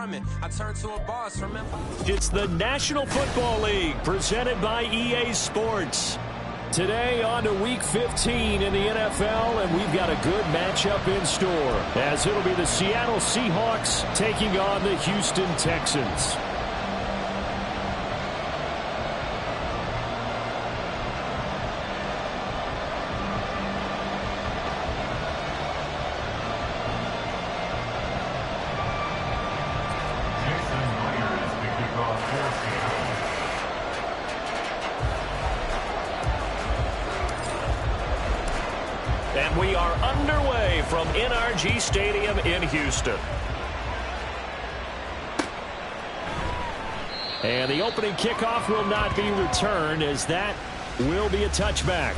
from it. I turned to a boss, remember? It's the National Football League presented by EA Sports. Today on to Week 15 in the NFL, and we've got a good matchup in store, as it'll be the Seattle Seahawks taking on the Houston Texans. And we are underway from NRG Stadium in Houston. And the opening kickoff will not be returned, as that will be a touchback.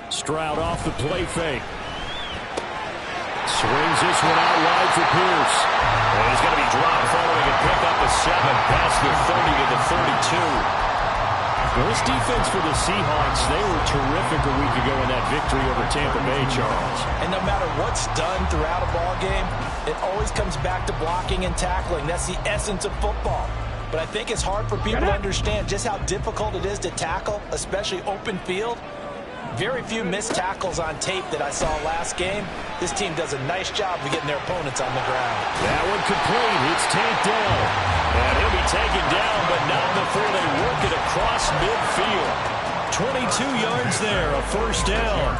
Stroud off the play fake. Swings this one out wide for Pierce. And he's going to be dropped following a pickup of 7 past the 30 to the 32. Well, this defense for the Seahawks, they were terrific a week ago in that victory over Tampa Bay, Charles. And no matter what's done throughout a ball game, it always comes back to blocking and tackling. That's the essence of football. But I think it's hard for people to understand just how difficult it is to tackle, especially open field. Very few missed tackles on tape that I saw last game. This team does a nice job of getting their opponents on the ground. That one complete. It's tanked down. And he'll be taken down, but not before they work it across midfield. 22 yards there, a first down.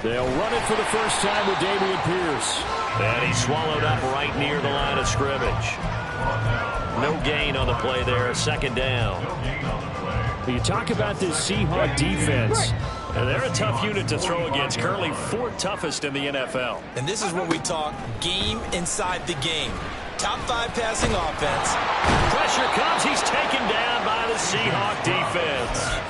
They'll run it for the first time with Dameon Pierce. And he's swallowed up right near the line of scrimmage. No gain on the play there, second down. You talk about this Seahawk defense, and they're a tough unit to throw against, currently 4th toughest in the NFL. And this is where we talk game inside the game. Top 5 passing offense. Pressure comes, he's taken down by the Seahawk defense.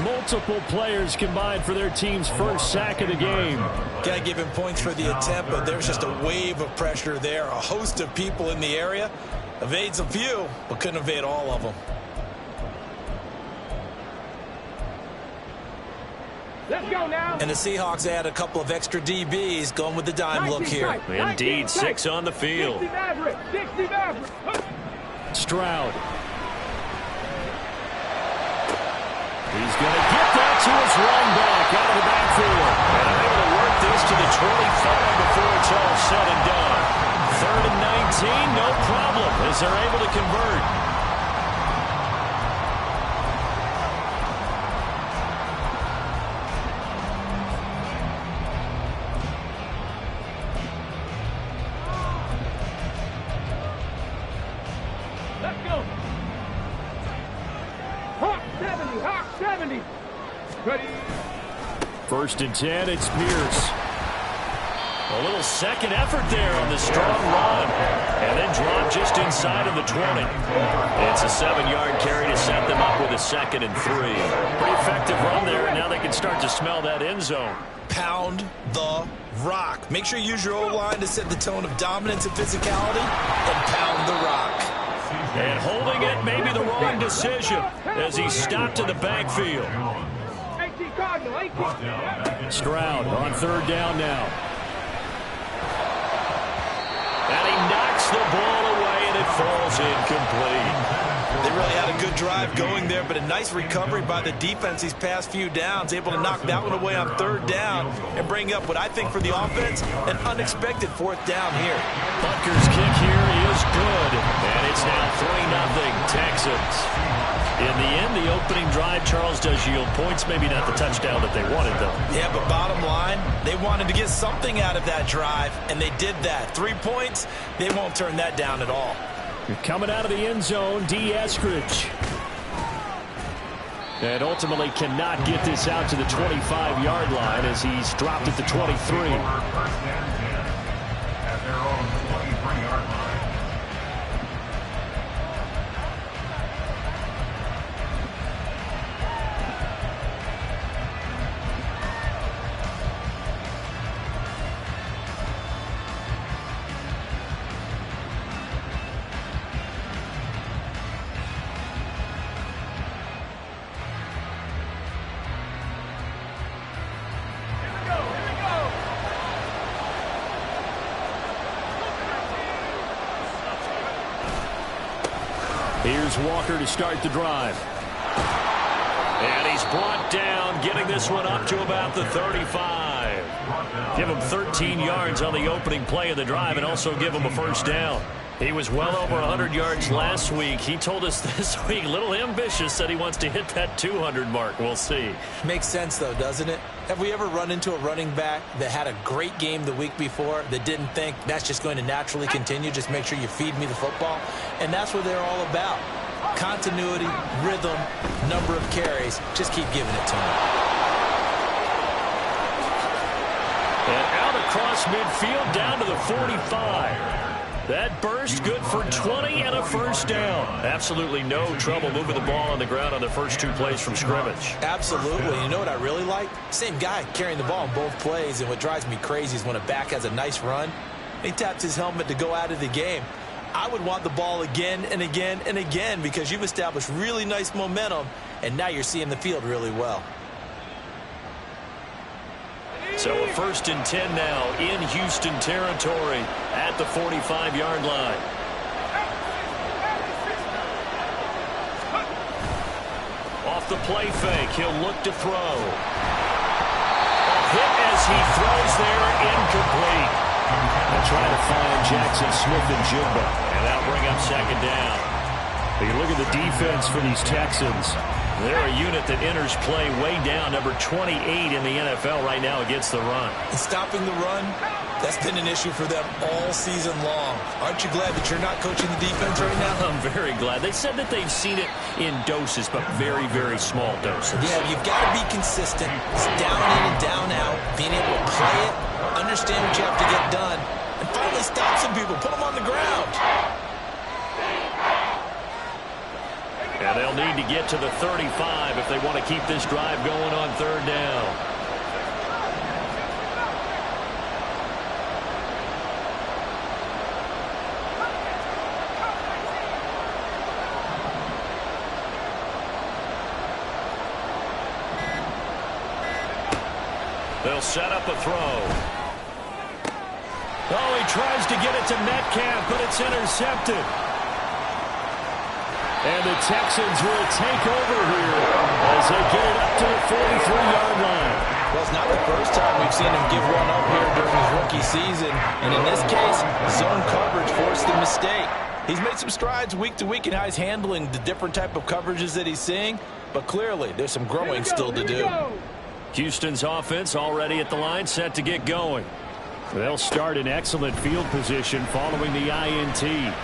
Multiple players combined for their team's first sack of the game. Got to give him points for the attempt, but there's just a wave of pressure there. A host of people in the area. Evades a few, but couldn't evade all of them. Let's go now. And the Seahawks add a couple of extra DBs going with the dime look here. Indeed, 6 on the field. Stroud. He's going to get that to his run back out of the backfield. And I'm able to work this to the 25 before it's all said and done. 3rd and 19, no problem, as they're able to convert. Let's go. Hawk 70, Hawk 70. Ready. 1st and 10, it's Pierce. A little second effort there on the strong run. And then drop just inside of the 20. It's a 7-yard carry to set them up with a 2nd and 3. Pretty effective run there, and now they can start to smell that end zone. Pound the rock. Make sure you use your O-line to set the tone of dominance and physicality, and pound the rock. And holding it may be the wrong decision as he's stopped in the backfield. Stroud on 3rd down now. And he knocks the ball away, and it falls incomplete. They really had a good drive going there, but a nice recovery by the defense these past few downs, able to knock that one away on 3rd down and bring up what I think for the offense, an unexpected 4th down here. Butker's kick here is good, and it's now 3-0 Texans. In the end, the opening drive, Charles, does yield points. Maybe not the touchdown that they wanted, though. Yeah, but bottom line, they wanted to get something out of that drive, and they did that. 3 points, they won't turn that down at all. Coming out of the end zone, Dee Eskridge. And ultimately cannot get this out to the 25-yard line as he's dropped at the 23. Here's Walker to start the drive. And he's brought down, getting this one up to about the 35. Give him 13 yards on the opening play of the drive and also give him a first down. He was well over 100 yards last week. He told us this week, a little ambitious, said he wants to hit that 200 mark. We'll see. Makes sense, though, doesn't it? Have we ever run into a running back that had a great game the week before that didn't think that's just going to naturally continue? Just make sure you feed me the football. And that's what they're all about. Continuity, rhythm, number of carries. Just keep giving it to him. And out across midfield down to the 45. That burst good for 20 and a first down. Absolutely no trouble moving the ball on the ground on the first two plays from scrimmage. Absolutely. You know what I really like? Same guy carrying the ball on both plays, and what drives me crazy is when a back has a nice run, he taps his helmet to go out of the game. I would want the ball again and again and again because you've established really nice momentum, and now you're seeing the field really well. So a 1st and 10 now in Houston territory at the 45-yard line. Off the play fake, he'll look to throw. A hit as he throws there, incomplete. They'll try to find Jackson Smith-Njigba, and that'll bring up second down. But you look at the defense for these Texans. They're a unit that enters play way down, number 28 in the NFL right now against the run. And stopping the run, that's been an issue for them all season long. Aren't you glad that you're not coaching the defense right now? I'm very glad. They said that they've seen it in doses, but very, very small doses. Yeah, you've got to be consistent. It's down in and down out, being able to play it, understand what you have to get done, and finally stop some people, put them on the ground. And they'll need to get to the 35 if they want to keep this drive going on 3rd down. They'll set up a throw. Oh, he tries to get it to Metcalf, but it's intercepted. And the Texans will take over here as they get it up to the 43-yard line. Well, it's not the first time we've seen him give one up here during his rookie season. And in this case, zone coverage forced the mistake. He's made some strides week to week in how he's handling the different type of coverages that he's seeing. But clearly, there's some growing still to do. Houston's offense already at the line, set to get going. They'll start in excellent field position following the INT.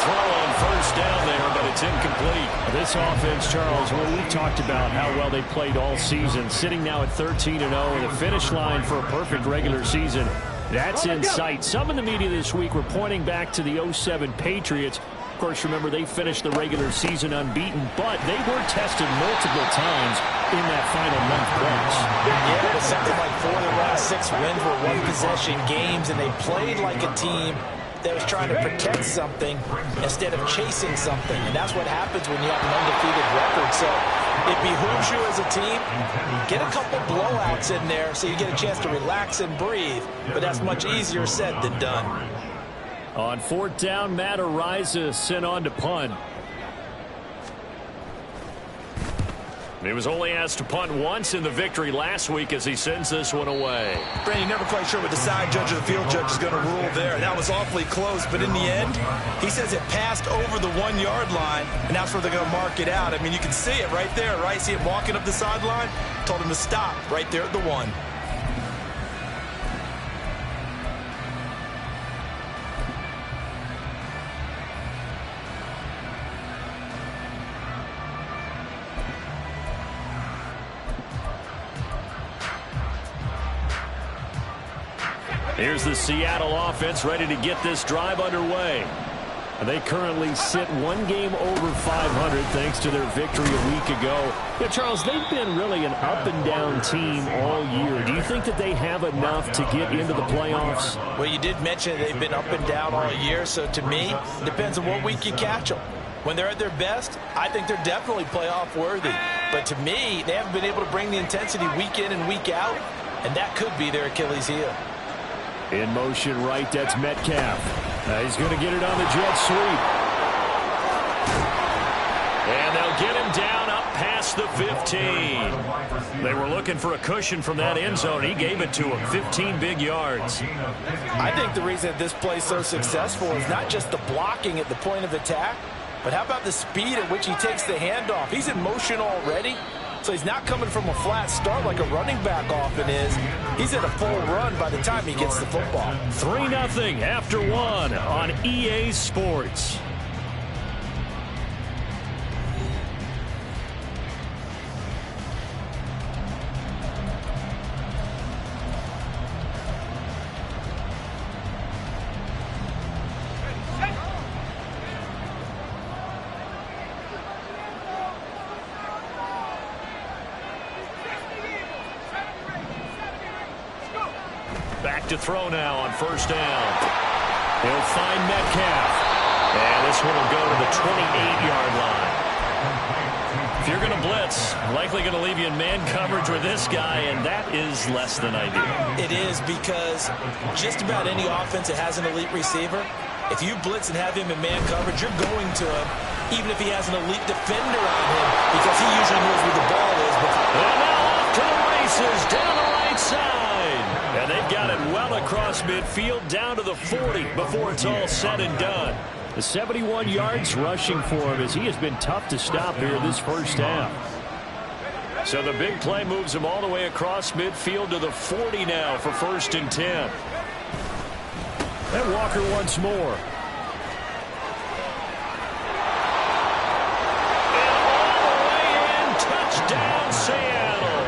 Throw on first down there, but it's incomplete. This offense, Charles, well, we've talked about how well they played all season, sitting now at 13-0, the finish line for a perfect regular season. That's in sight. Some in the media this week were pointing back to the 07 Patriots. Of course, remember, they finished the regular season unbeaten, but they were tested multiple times in that final month stretch. Yeah, but something like 4 of the last 6 wins were one-possession games, and they played like a team that was trying to protect something instead of chasing something. And that's what happens when you have an undefeated record. So it behooves you as a team, get a couple blowouts in there so you get a chance to relax and breathe. But that's much easier said than done. On 4th down, Matt Araiza sent on to punt. He was only asked to punt once in the victory last week as he sends this one away. Brandon, never quite sure what the side judge or the field judge is going to rule there. That was awfully close, but in the end, he says it passed over the 1-yard line, and that's where they're going to mark it out. I mean, you can see it right there, right? See him walking up the sideline? Told him to stop right there at the 1. Here's the Seattle offense ready to get this drive underway. They currently sit one game over 500 thanks to their victory a week ago. Yeah, Charles, they've been really an up-and-down team all year. Do you think that they have enough to get into the playoffs? Well, you did mention they've been up and down all year, so to me, it depends on what week you catch them. When they're at their best, I think they're definitely playoff worthy. But to me, they haven't been able to bring the intensity week in and week out, and that could be their Achilles heel. In motion right, that's Metcalf. He's going to get it on the jet sweep. And they'll get him down up past the 15. They were looking for a cushion from that end zone. He gave it to him, 15 big yards. I think the reason that this play is so successful is not just the blocking at the point of attack, but how about the speed at which he takes the handoff? He's in motion already, so he's not coming from a flat start like a running back often is. He's at a full run by the time he gets the football. 3-0 after 1 on EA Sports. Back to throw now on first down. He'll find Metcalf. And this one will go to the 28-yard line. If you're going to blitz, likely going to leave you in man coverage with this guy, and that is less than ideal. It is, because just about any offense that has an elite receiver, if you blitz and have him in man coverage, you're going to him, even if he has an elite defender on him, because he usually knows where the ball is. And now off to the races, down the right side. And they've got it well across midfield, down to the 40 before it's all said and done. The 71 yards rushing for him as he has been tough to stop here this first half. So the big play moves him all the way across midfield to the 40 now for 1st and 10. And Walker once more. And all the way in, touchdown Seattle.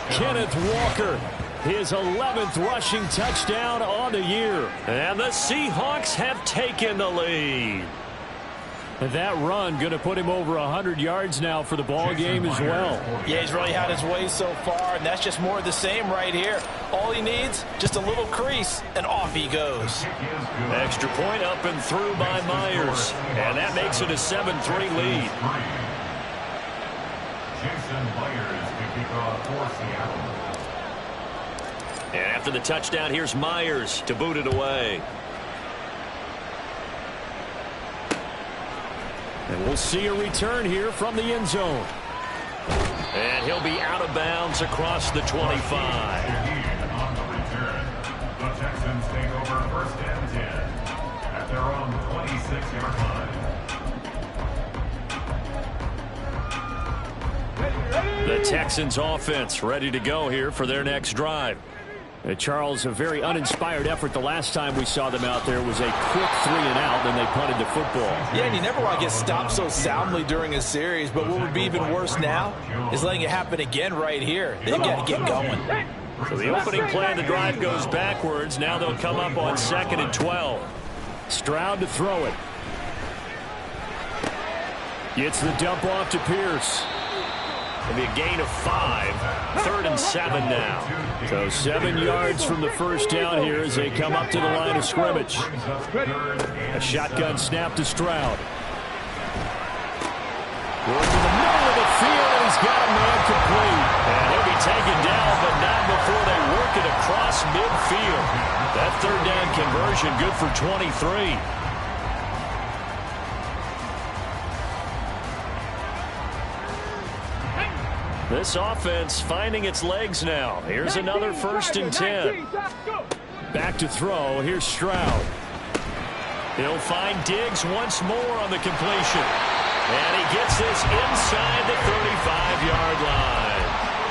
Kenneth Walker, his 11th rushing touchdown on the year. And the Seahawks have taken the lead. And that run going to put him over 100 yards now for the ball game as well. Yeah, he's really had his way so far, and that's just more of the same right here. All he needs, just a little crease, and off he goes. Extra point up and through by Myers. And that makes it a 7-3 lead. Jason Myers to kick off for Seattle. And after the touchdown, here's Myers to boot it away. And we'll see a return here from the end zone. And he'll be out of bounds across the 25. On the return, the Texans take over 1st and 10 at their own 26-yard line. The Texans offense ready to go here for their next drive. Charles, a very uninspired effort the last time we saw them out there was a quick 3-and-out, then they punted the football. Yeah, and you never want to get stopped so soundly during a series, but what would be even worse now is letting it happen again right here. They've got to get going. So the opening play of the drive goes backwards. Now they'll come up on 2nd and 12. Stroud to throw it. Gets the dump off to Pierce. It'll be a gain of 5. 3rd and 7 now. So 7 yards from the first down here as they come up to the line of scrimmage. A shotgun snap to Stroud. Going to the middle of the field, and he's got a man complete. And he'll be taken down, but not before they work it across midfield. That 3rd down conversion good for 23. This offense finding its legs now. Here's another 1st and 10. Back to throw. Here's Stroud. He'll find Diggs once more on the completion. And he gets this inside the 35-yard line.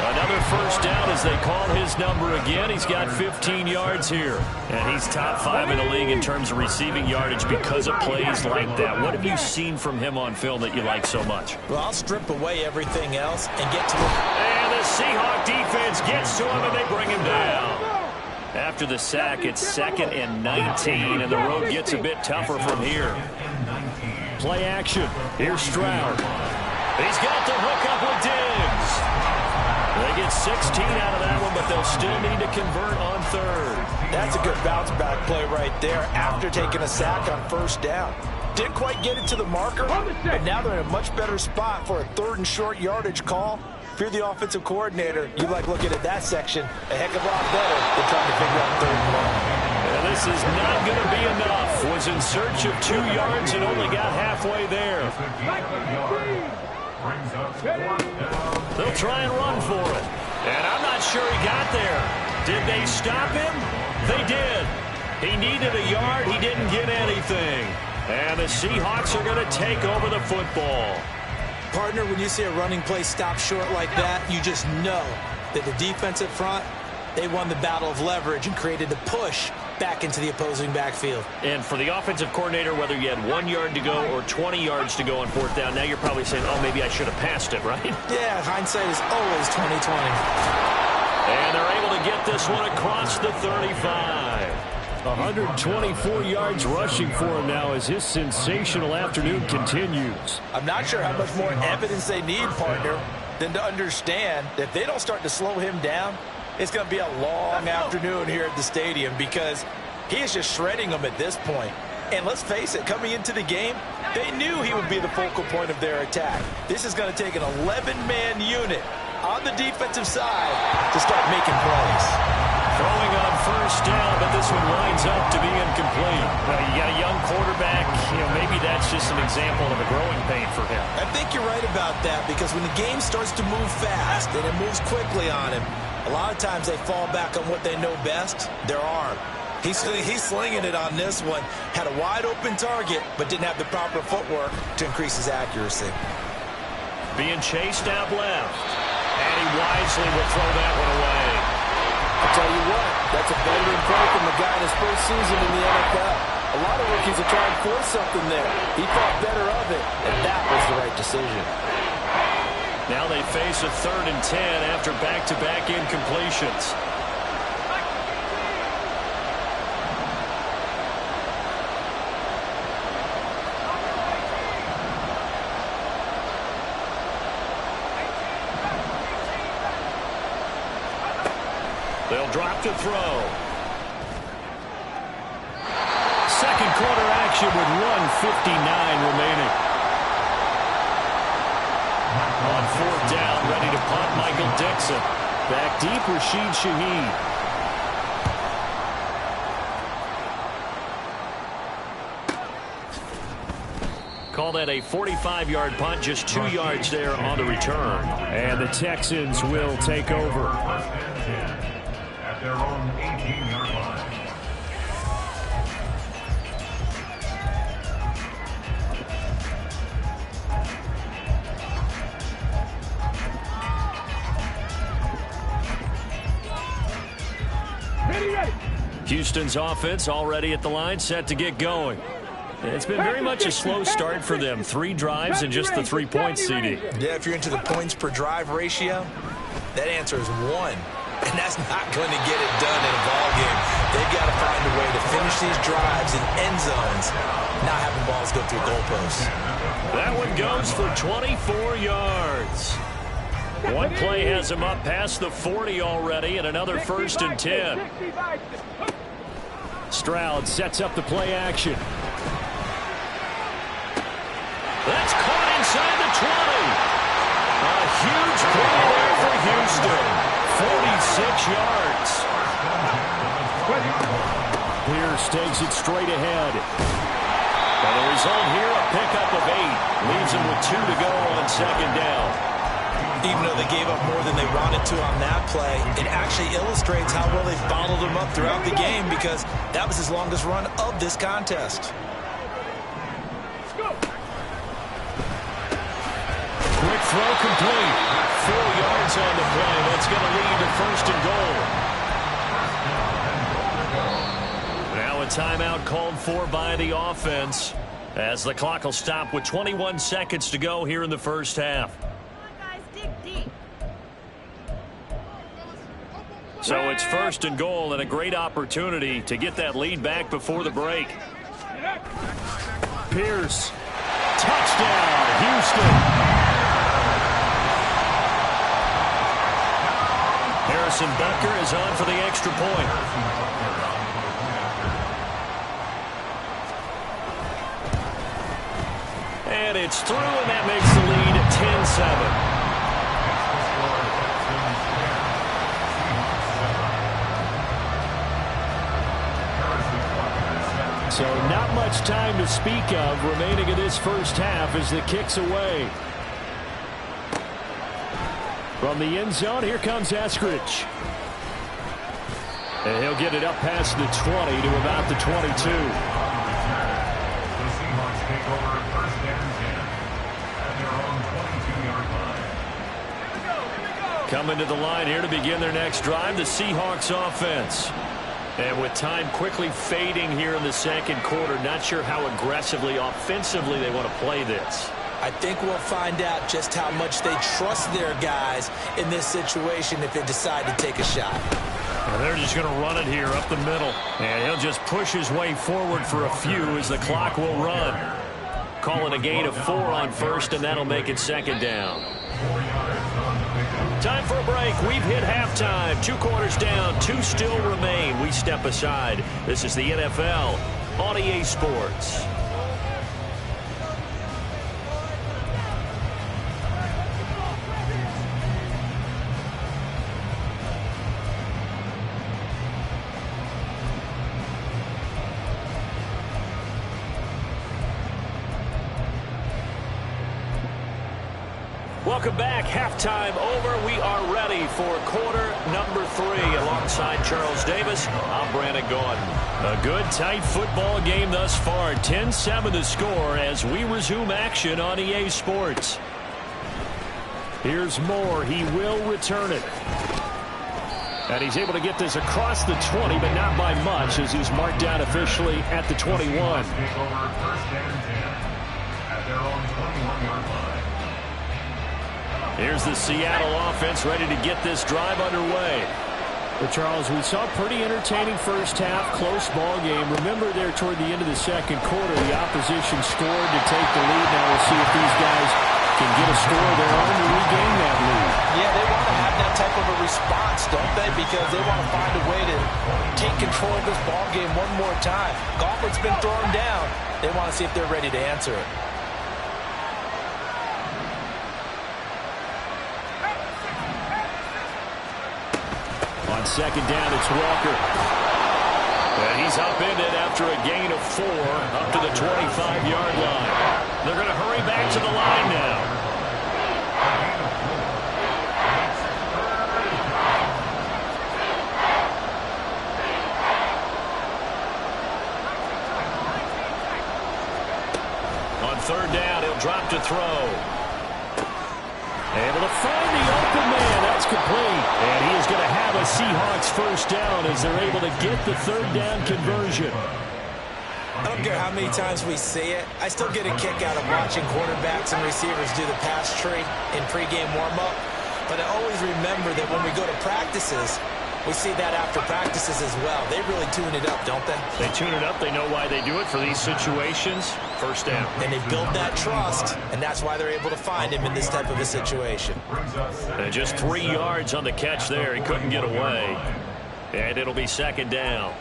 Another 1st down as they call his number again. He's got 15 yards here. And he's top 5 in the league in terms of receiving yardage because of plays like that. What have you seen from him on film that you like so much? Well, I'll strip away everything else and get to him. And the Seahawk defense gets to him and they bring him down. After the sack, it's 2nd and 19, and the road gets a bit tougher from here. Play action. Here's Stroud. He's got the hook up with Diggs. They get 16 out of that one, but they'll still need to convert on 3rd. That's a good bounce-back play right there after taking a sack on 1st down. Didn't quite get it to the marker, but now they're in a much better spot for a 3rd and short yardage call. If you're the offensive coordinator, you like looking at that section a heck of a lot better than trying to figure out 3rd and long. And this is not going to be enough. Was in search of 2 yards and only got halfway there. They'll try and run for it. And I'm not sure he got there. Did they stop him? They did. He needed a yard. He didn't get anything. And the Seahawks are going to take over the football. Partner, when you see a running play stop short like that, you just know that the defensive front, they won the battle of leverage and created the push back into the opposing backfield. And for the offensive coordinator, whether you had 1 yard to go or 20 yards to go on 4th down, now you're probably saying, oh, maybe I should have passed it, right? Yeah, hindsight is always 20/20. And they're able to get this one across the 35. 124 yards rushing for him now as his sensational afternoon continues. I'm not sure how much more evidence they need, partner, than to understand that if they don't start to slow him down, it's going to be a long afternoon here at the stadium because he is just shredding them at this point. And let's face it, coming into the game, they knew he would be the focal point of their attack. This is going to take an 11-man unit on the defensive side to start making plays. Throwing on 1st down, but this one winds up to be incomplete. You got a young quarterback. Maybe that's just an example of a growing pain for him. I think you're right about that because when the game starts to move fast and it moves quickly on him, a lot of times they fall back on what they know best, their arm. He's slinging it on this one. Had a wide-open target, but didn't have the proper footwork to increase his accuracy. Being chased out left. And he wisely will throw that one away. I'll tell you what, that's a veteran play from the guy in his first season in the NFL. A lot of rookies are trying to force something there. He thought better of it, and that was the right decision. Now they face a 3rd and 10 after back-to-back incompletions. They'll drop to throw. 2nd quarter action with 1:59 remaining. On 4th down, ready to punt, Michael Dixon. Back deep, Rashid Shaheed. Call that a 45-yard punt, just 2 yards there on the return. And the Texans will take over. At their own 18-yard line. Houston's offense already at the line, set to get going. It's been very much a slow start for them. 3 drives and just the 3 points, CD. Yeah, if you're into the points per drive ratio, that answer is 1. And that's not going to get it done in a ball game. They've got to find a way to finish these drives in end zones, not having balls go through goalposts. That one goes for 24 yards. One play has him up past the 40 already, and another 1st and 10. Stroud sets up the play action. That's caught inside the 20. A huge play there for Houston. 46 yards. Pierce takes it straight ahead. And the result here, a pickup of 8. Leaves him with 2 to go on 2nd down. Even though they gave up more than they wanted to on that play, it actually illustrates how well they followed him up throughout the game because that was his longest run of this contest. Quick throw complete. 4 yards on the play. That's going to lead to 1st and goal. Now a timeout called for by the offense as the clock will stop with 21 seconds to go here in the 1st half. So it's 1st and goal and a great opportunity to get that lead back before the break. Pierce. Touchdown, Houston. Harrison Butker is on for the extra point. And it's through, and that makes the lead 10-7. So not much time to speak of remaining in this first half as the kick's away. From the end zone, here comes Eskridge. And he'll get it up past the 20 to about the 22. The Seahawks take over 1st and 10 at their own 22-yard line. Coming to the line here to begin their next drive, the Seahawks offense. And with time quickly fading here in the second quarter, not sure how aggressively, offensively they want to play this. I think we'll find out just how much they trust their guys in this situation if they decide to take a shot. And they're just going to run it here up the middle. And he'll just push his way forward for a few as the clock will run. Calling a gain of 4 on 1st, and that'll make it 2nd down. Time for a break. We've hit halftime. 2 quarters down. 2 still remain. We step aside. This is the NFL on EA Sports. Welcome back. Halftime over. We are ready for quarter number 3. Alongside Charles Davis, I'm Brandon Gaudin. A good, tight football game thus far. 10-7 the score as we resume action on EA Sports. Here's Moore. He will return it. And he's able to get this across the 20, but not by much as he's marked down officially at the 21. Take over 1st and 10 at their own 21-yard line. Here's the Seattle offense ready to get this drive underway. Well, Charles, we saw a pretty entertaining first half, close ball game. Remember there toward the end of the second quarter, the opposition scored to take the lead. Now we'll see if these guys can get a score of their own to regain that lead. Yeah, they want to have that type of a response, don't they? Because they want to find a way to take control of this ball game one more time. Gauntlet's been thrown down. They want to see if they're ready to answer it. On 2nd down, it's Walker. And he's upended after a gain of 4 up to the 25-yard line. They're going to hurry back to the line now. On 3rd down, he'll drop to throw. Able to find the open man. That's complete. And he is going to have a Seahawks first down as they're able to get the 3rd down conversion. I don't care how many times we see it. I still get a kick out of watching quarterbacks and receivers do the pass tree in pregame warm-up. But I always remember that when we go to practices, we see that after practices as well. They really tune it up, don't they? They tune it up. They know why they do it for these situations. First down. And they build that trust, and that's why they're able to find him in this type of a situation. And just 3 yards on the catch there. He couldn't get away. And it'll be 2nd down.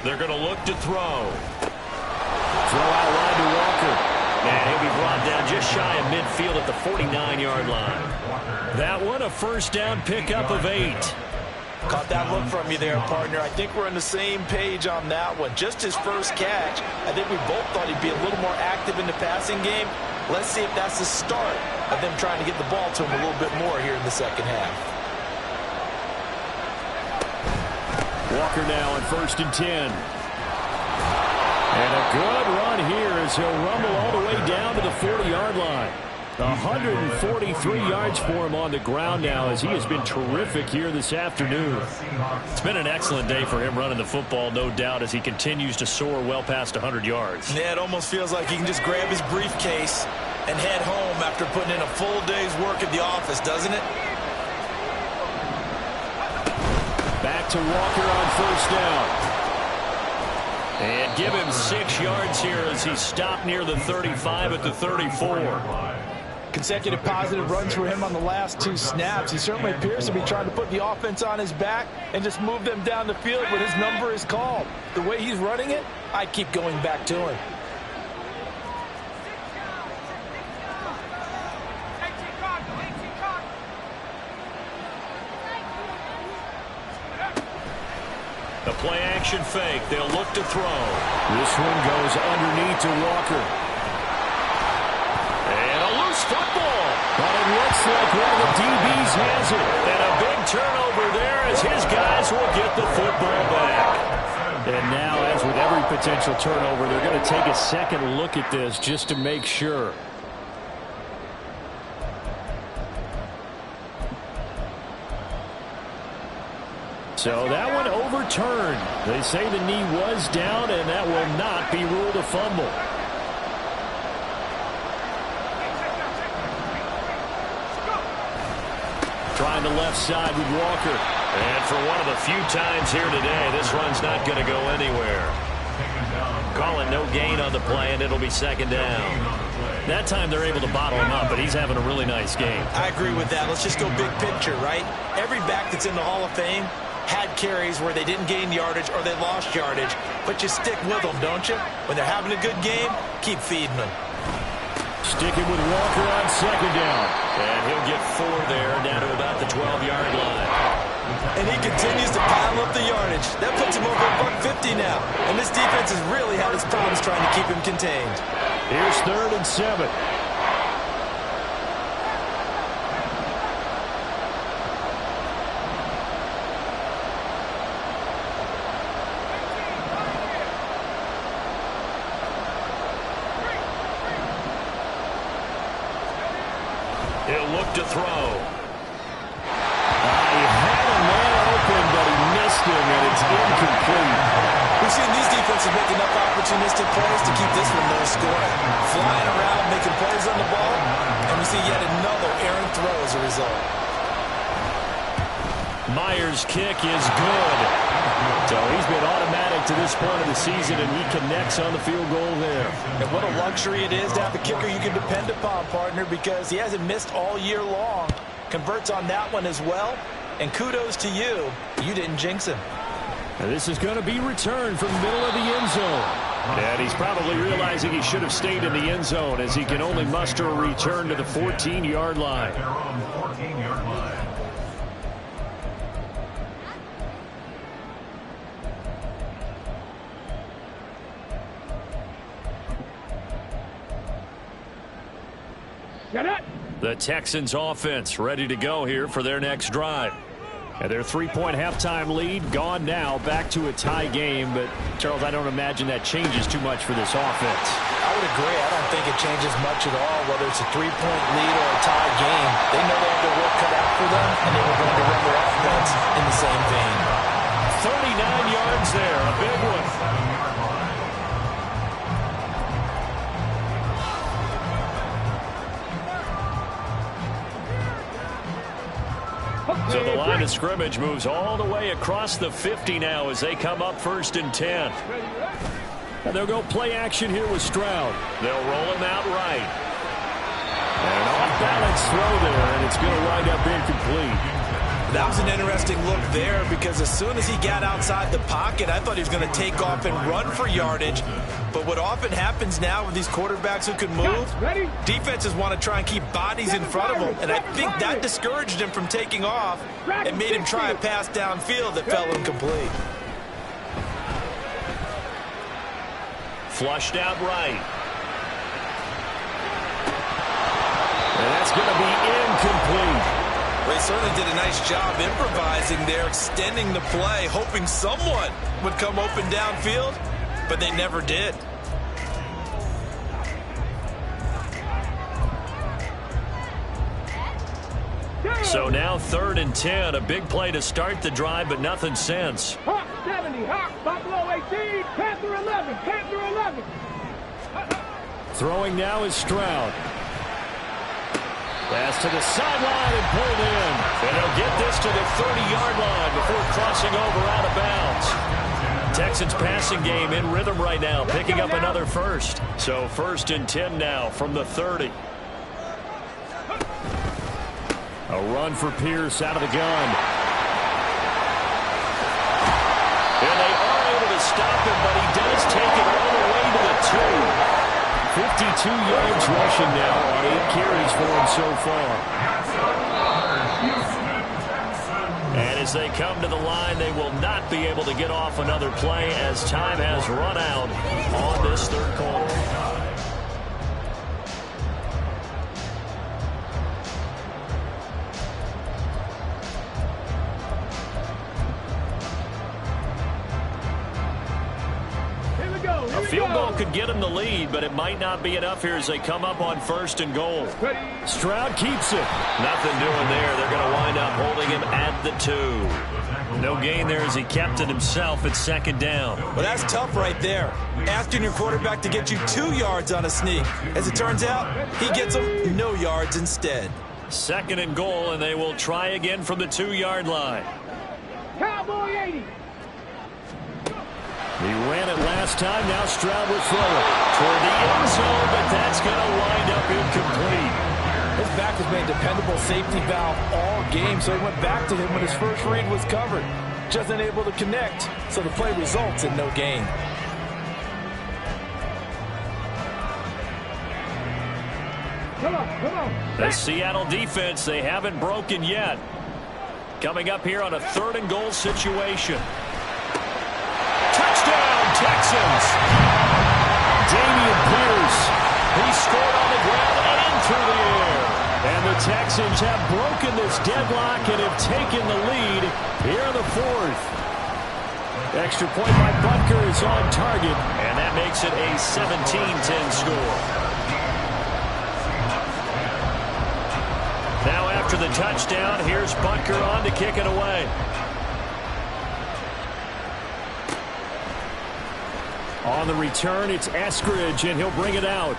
They're going to look to throw. Throw out wide to Walker. And he'll be brought down just shy of midfield at the 49-yard line. That one, a first down pickup of 8. Caught that look from you there, partner. I think we're on the same page on that one. Just his first catch. I think we both thought he'd be a little more active in the passing game. Let's see if that's the start of them trying to get the ball to him a little bit more here in the second half. Walker now on 1st and 10. And a good run here as he'll rumble all the way down to the 40-yard line. 143 yards for him on the ground now, as he has been terrific here this afternoon. It's been an excellent day for him running the football, no doubt, as he continues to soar well past 100 yards. Yeah, it almost feels like he can just grab his briefcase and head home after putting in a full day's work at the office, doesn't it? Back to Walker on first down. And give him 6 yards here as he stopped near the 35 at the 34. Consecutive positive runs for him on the last 2 snaps. He certainly appears to be trying to put the offense on his back and just move them down the field when his number is called. The way he's running it, I keep going back to him. The play action fake. They'll look to throw. This one goes underneath to Walker. And a loose football. But it looks like one of the DBs has it. And a big turnover there as his guys will get the football back. And now, as with every potential turnover, they're going to take a second look at this just to make sure. So that one overturned. They say the knee was down, and that will not be ruled a fumble. Trying the left side with Walker. And for one of the few times here today, this run's not going to go anywhere. Calling no gain on the play, and it'll be second down. That time they're able to bottle him up, but he's having a really nice game. I agree with that. Let's just go big picture, right? Every back that's in the Hall of Fame had carries where they didn't gain yardage or they lost yardage, but you stick with them, don't you? When they're having a good game, keep feeding them. Sticking with Walker on second down. And he'll get 4 there, down to about the 12-yard line. And he continues to pile up the yardage. That puts him over $150 now. And this defense has really had its problems trying to keep him contained. Here's 3rd and 7. He'll look to throw. He had a man open, but he missed him, and it's incomplete. We've seen these defenses make enough opportunistic plays to keep this one low scoring. Flying around, making plays on the ball, and we see yet another errant throw as a result. Myers' kick is good. So he's been automatic to this point of the season, and he connects on the field goal there. And what a luxury it is to have a kicker you can depend upon, partner, because he hasn't missed all year long. Converts on that one as well. And kudos to you. You didn't jinx him. And this is going to be returned from the middle of the end zone. And he's probably realizing he should have stayed in the end zone, as he can only muster a return to the 14-yard line. Their own 14-yard line. The Texans offense ready to go here for their next drive. And their 3-point halftime lead gone now, back to a tie game. But, Charles, I don't imagine that changes too much for this offense. I would agree. I don't think it changes much at all, whether it's a 3-point lead or a tie game. They know they have their work cut out for them, and they were going to run their offense in the same vein. 39 yards there, a big one. So the line of scrimmage moves all the way across the 50 now as they come up 1st and 10. And they'll go play action here with Stroud. They'll roll him out right. And off-balance throw there, and it's going to wind up incomplete. That was an interesting look there, because as soon as he got outside the pocket, I thought he was going to take off and run for yardage. But what often happens now with these quarterbacks who can move, defenses want to try and keep bodies in front of them. And I think that discouraged him from taking off and made him try a pass downfield that fell incomplete. Flushed out right. And that's going to be incomplete. They certainly did a nice job improvising there, extending the play, hoping someone would come open downfield, but they never did. So now 3rd and 10. A big play to start the drive, but nothing since. Hawk 70, Hawk, Buffalo 18, Panther 11, Panther 11. Throwing now is Stroud. Pass to the sideline and pulled in. And they'll get this to the 30-yard line before crossing over out of bounds. Texans passing game in rhythm right now, picking up another first. So 1st and 10 now from the 30. A run for Pierce out of the gun. And they are able to stop him, but he does take it all the way to the 2. 52 yards rushing now on 8 carries for him so far. And as they come to the line, they will not be able to get off another play as time has run out on this 3rd quarter. A field goal could get them the lead, but it might not be enough here as they come up on 1st and goal. Stroud keeps it. Nothing doing there. They're going to wind up holding him at the 2. No gain there as he kept it himself at 2nd down. Well, that's tough right there. Asking your quarterback to get you 2 yards on a sneak. As it turns out, he gets them no yards instead. 2nd and goal, and they will try again from the 2-yard line. Cowboy 80. He ran it last time. Now Stroud will throw it toward the end zone, but that's going to wind up incomplete. His back has been a dependable safety valve all game, so he went back to him when his first read was covered. Just unable to connect, so the play results in no gain. Come on. The Seattle defense, they haven't broken yet. Coming up here on a 3rd and goal situation. Touchdown, Texans! Dameon Pierce. He scored on the ground and through the air. And the Texans have broken this deadlock and have taken the lead here in the 4th. Extra point by Butker is on target. And that makes it a 17-10 score. Now after the touchdown, here's Butker on to kick it away. On the return, it's Eskridge, and he'll bring it out.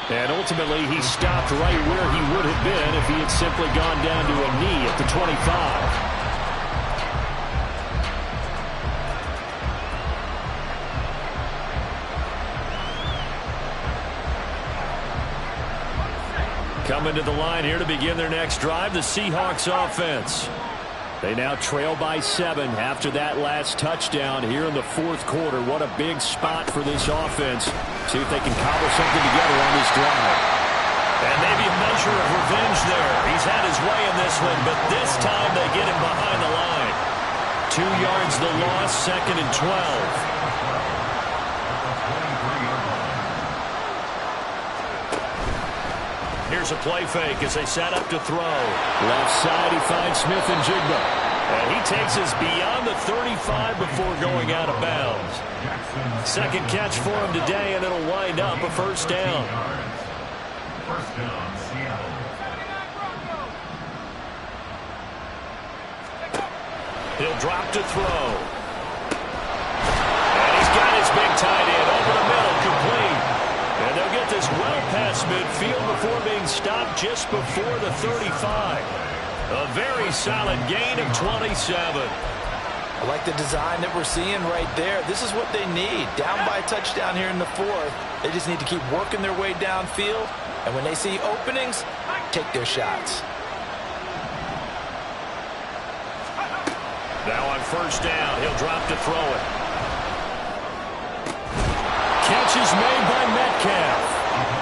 And ultimately, he stopped right where he would have been if he had simply gone down to a knee at the 25. Coming to the line here to begin their next drive, the Seahawks offense. They now trail by 7 after that last touchdown here in the 4th quarter. What a big spot for this offense. See if they can cobble something together on this drive. And maybe a measure of revenge there. He's had his way in this one, but this time they get him behind the line. 2 yards the loss, 2nd and 12. Here's a play fake as they set up to throw. Left side, he finds Smith and Jigba. And he takes us beyond the 35 before going out of bounds. 2nd catch for him today, and it'll wind up a 1st down. First down, Seattle. He'll drop to throw. And he's got his big tight end over the middle, complete. And they'll get this well past midfield before being stopped just before the 35. A very solid gain of 27. I like the design that we're seeing right there. This is what they need. Down by a touchdown here in the 4th. They just need to keep working their way downfield. And when they see openings, take their shots. Now on 1st down, he'll drop to throw it. Catch is made by Metcalf.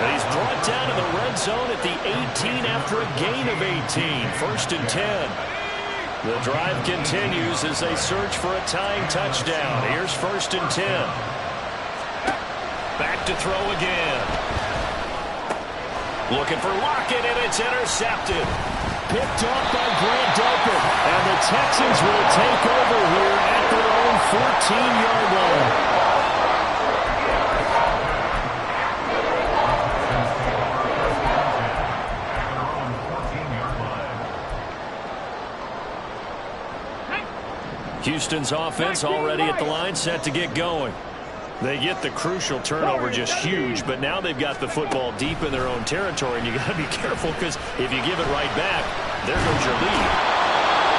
And he's brought down in the red zone at the 18 after a gain of 18. 1st and 10. The drive continues as they search for a tying touchdown. Here's 1st and 10. Back to throw again. Looking for Lockett, and it's intercepted. Picked off by Grant Delpit. And the Texans will take over here at their own 14-yard line. Houston's offense already at the line, set to get going. They get the crucial turnover, just huge, but now they've got the football deep in their own territory, and you got to be careful because if you give it right back, there goes your lead.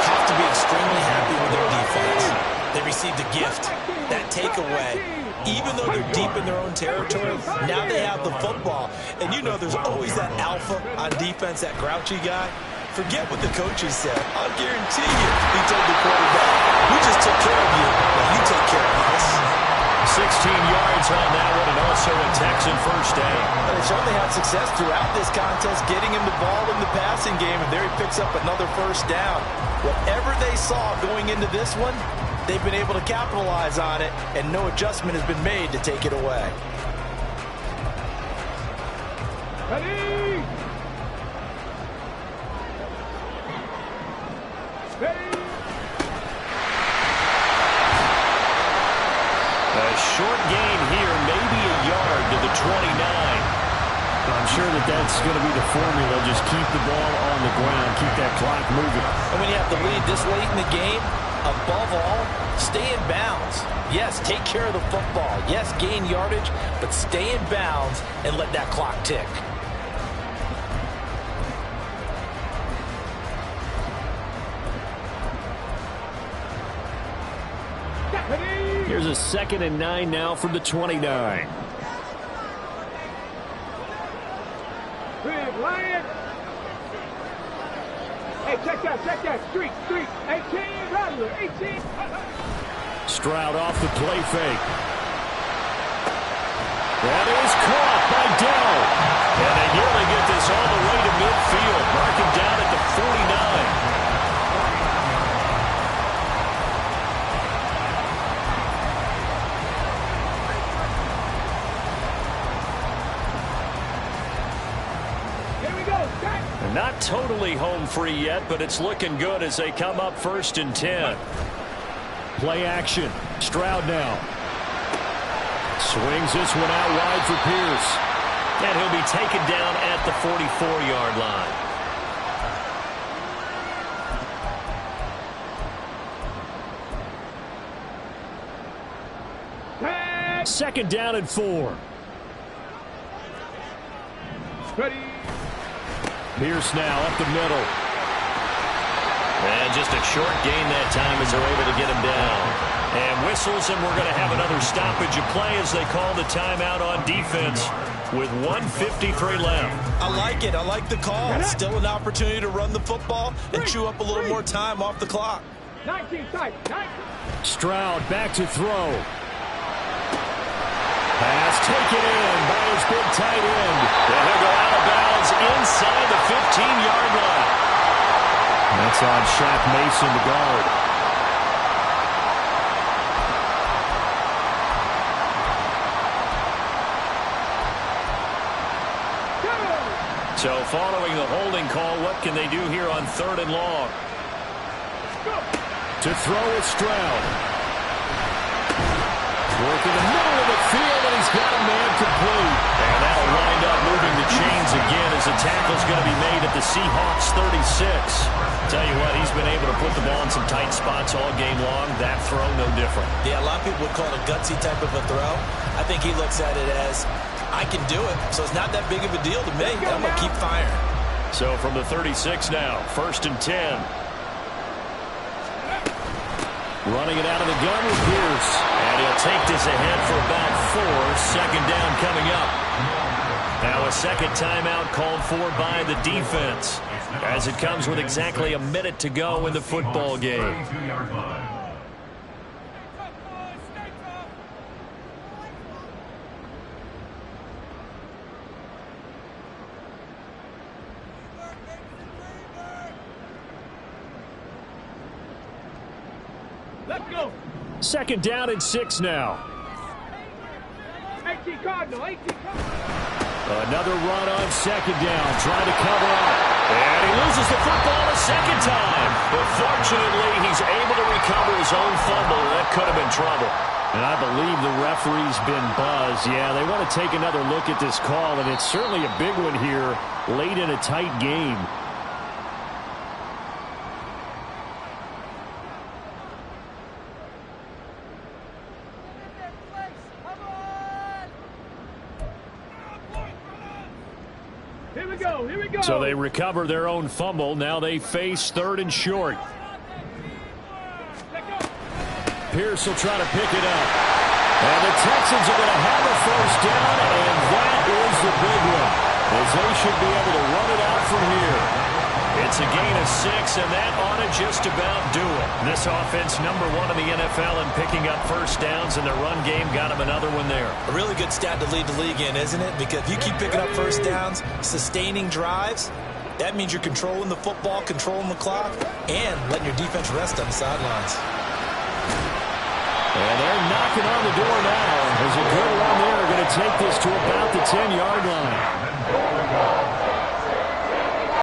Have to be extremely happy with their defense. They received a gift, that takeaway. Even though they're deep in their own territory, now they have the football. And you know there's always that alpha on defense, that grouchy guy. Forget what the coaches said. I'll guarantee you, he told the quarterback, we just took care of you, now you take care of us. 16 yards on that one, and also a Texan first down. But they certainly had success throughout this contest, getting him the ball in the passing game, and there he picks up another first down. Whatever they saw going into this one, they've been able to capitalize on it, and no adjustment has been made to take it away. Ready? Ready? A short gain here, maybe a yard to the 29. I'm sure that's going to be the formula. Just keep the ball on the ground, keep that clock moving. And when you have the lead this late in the game, above all, stay in bounds. Yes, take care of the football. Yes, gain yardage, but stay in bounds and let that clock tick. Here's a 2nd and 9 now from the 29. Big Lion. Hey, check that. Street. 18, Rattler, 18. Stroud off the play fake. That is caught by Dell. And they nearly get this all the way to midfield. Marking down at the 49. Not totally home free yet, but it's looking good as they come up 1st and 10. Play action. Stroud now. Swings this one out wide for Pierce. And he'll be taken down at the 44-yard line. 2nd down and 4. Ready? Pierce now up the middle. And just a short gain that time as they're able to get him down. And whistles, and we're going to have another stoppage of play as they call the timeout on defense with 1:53 left. I like it. I like the call. Still an opportunity to run the football and chew up a little more time off the clock. 19 tight. 19. Stroud back to throw. Pass taken in by his big tight end. And he'll go out of bounds inside the 15-yard line. That's on Shaq Mason, the guard. So following the holding call, what can they do here on 3rd and long? To throw is Stroud. Working the middle of the field, and he's got a man complete. And that'll wind up moving the chains again as the tackle's going to be made at the Seahawks 36. Tell you what, he's been able to put the ball in some tight spots all game long. That throw, no different. Yeah, a lot of people would call it a gutsy type of a throw. I think he looks at it as, I can do it, so it's not that big of a deal to me. I'm going to keep firing. So from the 36 now, 1st and 10. Running it out of the gun with Pierce. And he'll take this ahead for about 4. 2nd down coming up. Now a 2nd timeout called for by the defense as it comes with exactly a minute to go in the football game. Let's go. 2nd down and 6 now. 18 Cardinal. 18 Cardinal. Another run on 2nd down, trying to cover up. And he loses the football a 2nd time. But fortunately, he's able to recover his own fumble. That could have been trouble. And I believe the referee's been buzzed. Yeah, they want to take another look at this call, and it's certainly a big one here late in a tight game. Here we go. Here we go. So they recover their own fumble. Now they face 3rd and short. Pierce will try to pick it up. And the Texans are going to have a first down, and that is the big one, as they should be able to run it out from here. It's a gain of 6, and that ought to just about do it. This offense, number 1 in the NFL in picking up first downs, and their run game got them another one there. A really good stat to lead the league in, isn't it? Because if you keep picking up first downs, sustaining drives, that means you're controlling the football, controlling the clock, and letting your defense rest on the sidelines. And they're knocking on the door now. There's a good one there. Going to take this to about the 10-yard line.